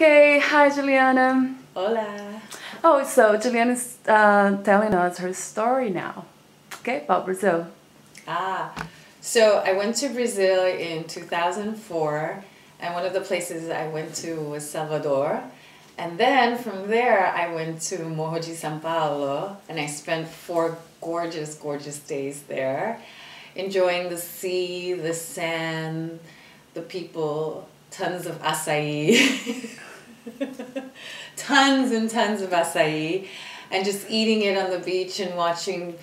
Okay, hi Juliana. Hola. Oh, so Juliana's telling us her story now. Okay, about Brazil. So I went to Brazil in 2004, and one of the places I went to was Salvador. And then from there, I went to Morro de São Paulo, and I spent 4 gorgeous, gorgeous days there, enjoying the sea, the sand, the people, tons of acai. Tons and tons of acai, and just eating it on the beach and watching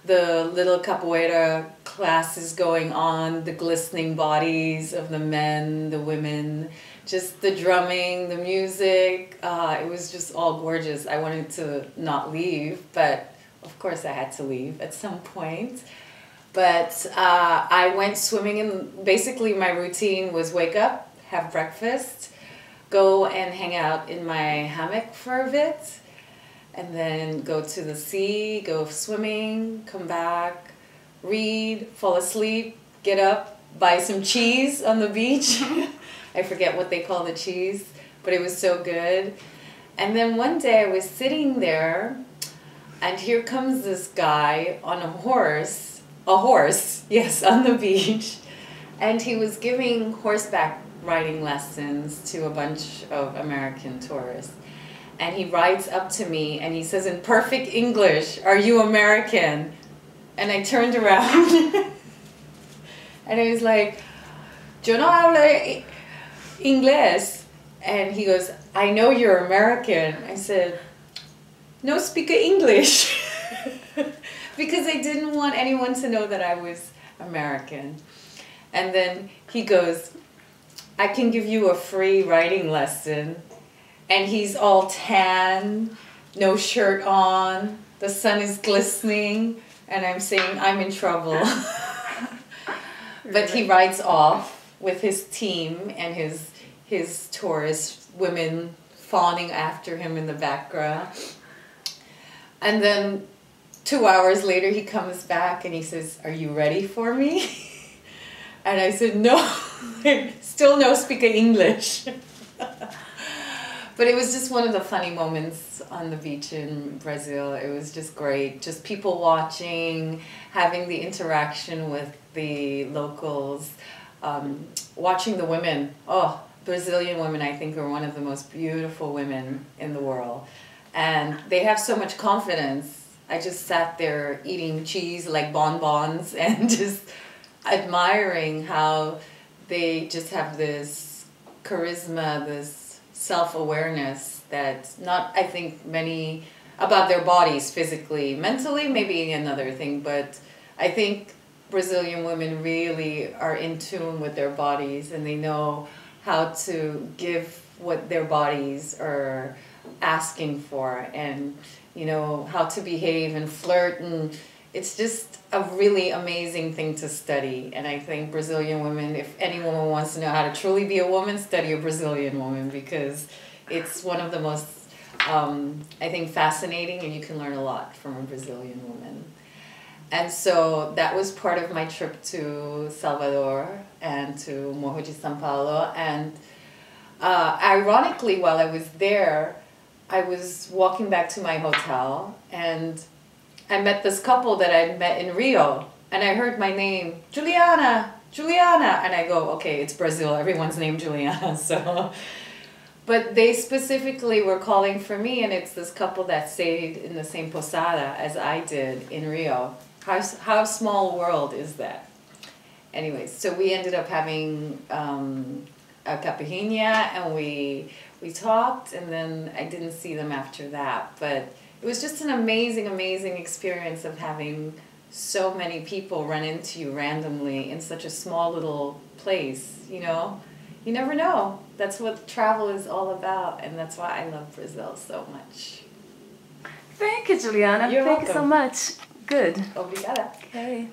the little capoeira classes going on, the glistening bodies of the men, the women, just the drumming, the music. It was just all gorgeous. I wanted to not leave, but of course I had to leave at some point. But I went swimming, and basically my routine was wake up, have breakfast, go and hang out in my hammock for a bit, and then go to the sea, go swimming, come back, read, fall asleep, get up, buy some cheese on the beach. I forget what they call the cheese, but it was so good. And then one day I was sitting there, and here comes this guy on a horse, yes, on the beach, and he was giving horseback riding lessons to a bunch of American tourists. And he rides up to me and he says in perfect English, "Are you American?" And I turned around and I was like, "Yo no hablo inglés." And he goes, "I know you're American." I said, "No speak English." Because I didn't want anyone to know that I was American. And then he goes, "I can give you a free writing lesson." And he's all tan, no shirt on, the sun is glistening, and I'm saying I'm in trouble. But he rides off with his team and his tourist women fawning after him in the background. And then 2 hours later he comes back and he says, "Are you ready for me?" And I said, "No, still no speak English." But it was just one of the funny moments on the beach in Brazil. It was just great. Just people watching, having the interaction with the locals, watching the women. Oh, Brazilian women, I think, are one of the most beautiful women in the world. And they have so much confidence. I just sat there eating cheese like bonbons and just admiring how they just have this charisma, this self-awareness that not, I think, many about their bodies physically, mentally maybe another thing, but I think Brazilian women really are in tune with their bodies, and they know how to give what their bodies are asking for, and you know how to behave and flirt, and it's just a really amazing thing to study. And I think Brazilian women, if any woman wants to know how to truly be a woman, study a Brazilian woman, because it's one of the most, I think, fascinating, and you can learn a lot from a Brazilian woman. And so that was part of my trip to Salvador and to Morro de São Paulo. And ironically, while I was there, I was walking back to my hotel, and I met this couple that I'd met in Rio, and I heard my name, Juliana, Juliana, and I go, okay, it's Brazil, everyone's named Juliana, so. But they specifically were calling for me, and it's this couple that stayed in the same posada as I did in Rio. How small a world is that? Anyways, so we ended up having a caipirinha, and we talked, and then I didn't see them after that, but it was just an amazing, amazing experience of having so many people run into you randomly in such a small little place, you know? You never know. That's what travel is all about, and that's why I love Brazil so much. Thank you, Juliana. You're Thank you so welcome. much. Good. Obrigada. Okay.